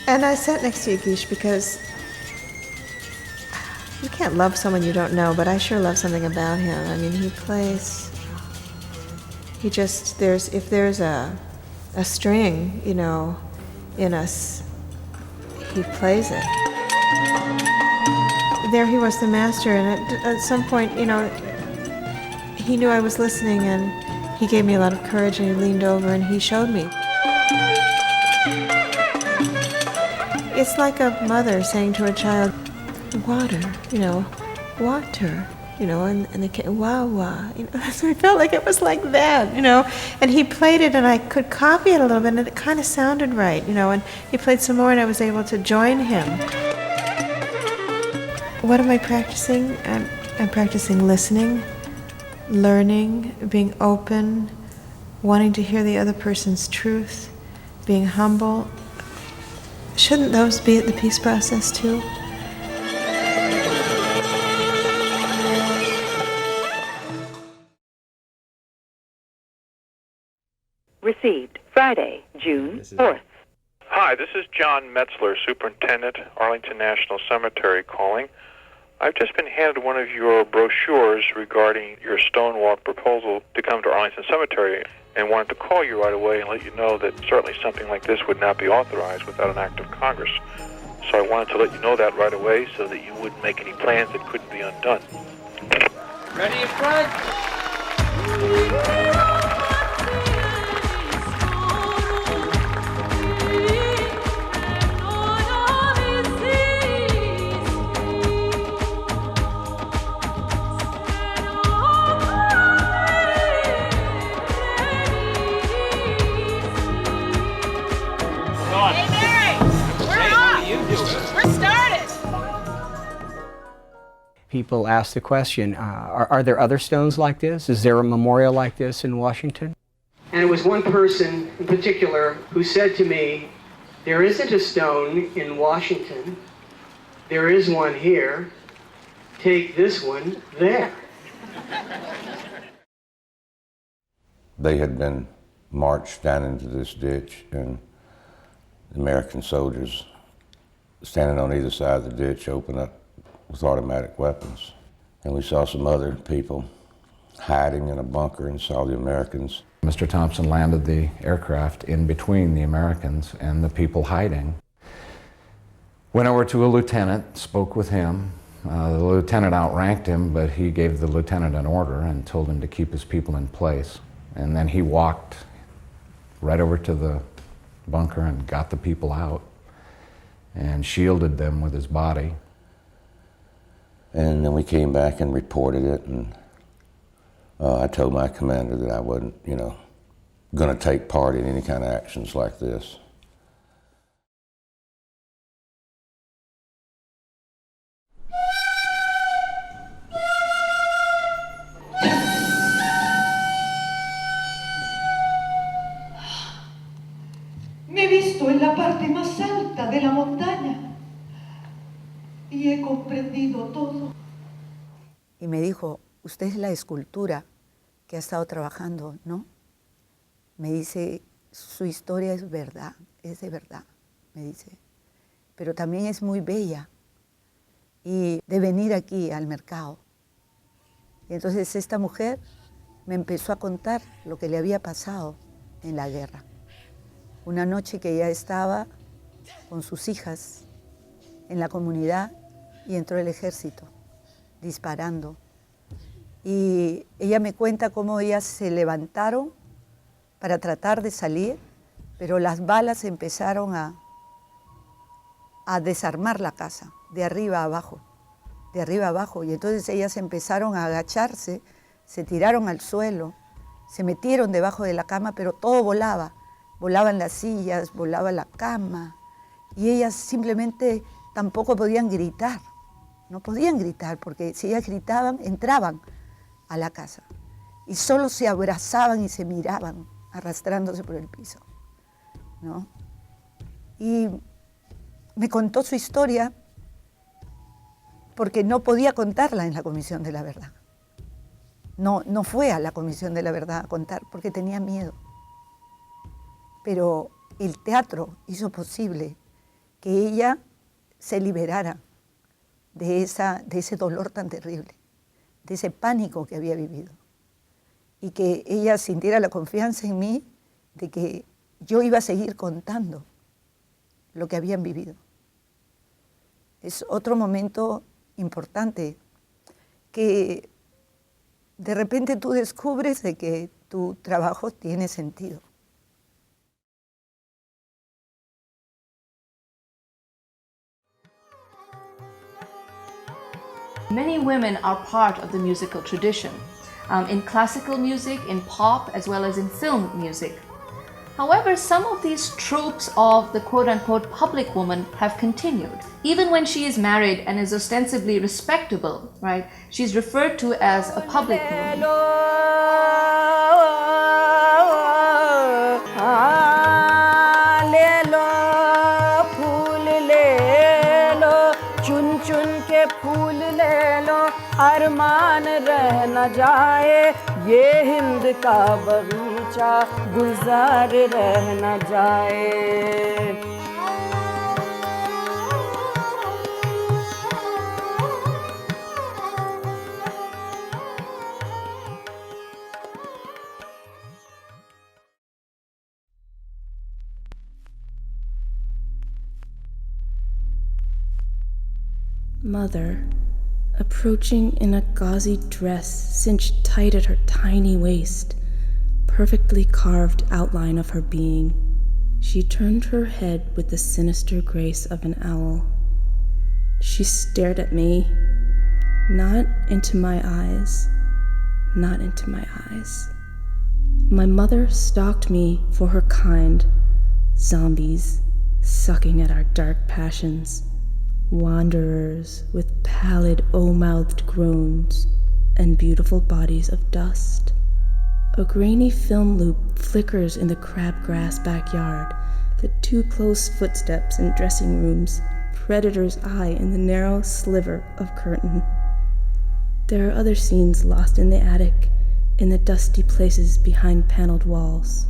And I sat next to you, Gish, because you can't love someone you don't know, but I sure love something about him. I mean, he just, if there's a string, you know, in us, he plays it. There he was, the master, and at some point, you know, he knew I was listening, and he gave me a lot of courage, and he leaned over and he showed me. It's like a mother saying to her child, water, you know, water, you know, and the kid, wah, wah, you know, so I felt like it was like that, you know, and he played it and I could copy it a little bit and it kind of sounded right, you know, and he played some more and I was able to join him. What am I practicing? I'm practicing listening, learning, being open, wanting to hear the other person's truth, being humble. Shouldn't those be at the peace process too? Received Friday, June 4th. Hi, this is John Metzler, Superintendent, Arlington National Cemetery, calling. I've just been handed one of your brochures regarding your Stonewall proposal to come to Arlington Cemetery, and wanted to call you right away and let you know that certainly something like this would not be authorized without an act of Congress. So I wanted to let you know that right away so that you wouldn't make any plans that couldn't be undone. Ready in front? People ask the question, are there other stones like this? Is there a memorial like this in Washington? And it was one person in particular who said to me, there isn't a stone in Washington. There is one here. Take this one there. They had been marched down into this ditch, and the American soldiers standing on either side of the ditch opened up with automatic weapons. And we saw some other people hiding in a bunker and saw the Americans. Mr. Thompson landed the aircraft in between the Americans and the people hiding. Went over to a lieutenant, spoke with him. The lieutenant outranked him, but he gave the lieutenant an order and told him to keep his people in place. And then he walked right over to the bunker and got the people out and shielded them with his body. And then we came back and reported it, and I told my commander that I wasn't, you know, going to take part in any kind of actions like this. Me he visto en la parte más alta de la montaña. Y he comprendido todo. Y me dijo, usted es la escultura que ha estado trabajando, ¿no? Me dice, su historia es verdad, es de verdad, me dice. Pero también es muy bella. Y de venir aquí al mercado. Y entonces esta mujer me empezó a contar lo que le había pasado en la guerra. Una noche que ella estaba con sus hijas en la comunidad y entró el ejército disparando. Y ella me cuenta cómo ellas se levantaron para tratar de salir, pero las balas empezaron a desarmar la casa, de arriba a abajo, de arriba a abajo. Y entonces ellas empezaron a agacharse, se tiraron al suelo, se metieron debajo de la cama, pero todo volaba. Volaban las sillas, volaba la cama. Y ellas simplemente tampoco podían gritar. No podían gritar, porque si ellas gritaban, entraban a la casa. Y solo se abrazaban y se miraban, arrastrándose por el piso, ¿no? Y me contó su historia porque no podía contarla en la Comisión de la Verdad. No fue a la Comisión de la Verdad a contar porque tenía miedo. Pero el teatro hizo posible que ella se liberara de ese dolor tan terrible, de ese pánico que había vivido, y que ella sintiera la confianza en mí de que yo iba a seguir contando lo que habían vivido. Es otro momento importante que de repente tú descubres de que tu trabajo tiene sentido. Many women are part of the musical tradition, in classical music, in pop, as well as in film music. However, some of these tropes of the quote-unquote public woman have continued. Even when she is married and is ostensibly respectable, right, she's referred to as a public woman. अरमान रह न जाए ये हिंद का बगीचा गुलजार रह न जाए Mother, approaching in a gauzy dress cinched tight at her tiny waist, perfectly carved outline of her being, she turned her head with the sinister grace of an owl. She stared at me, not into my eyes, not into my eyes. My mother stalked me for her kind, zombies sucking at our dark passions. Wanderers with pallid, O-mouthed groans and beautiful bodies of dust. A grainy film loop flickers in the crabgrass backyard, the too close footsteps in dressing rooms, predator's eye in the narrow sliver of curtain. There are other scenes lost in the attic, in the dusty places behind paneled walls.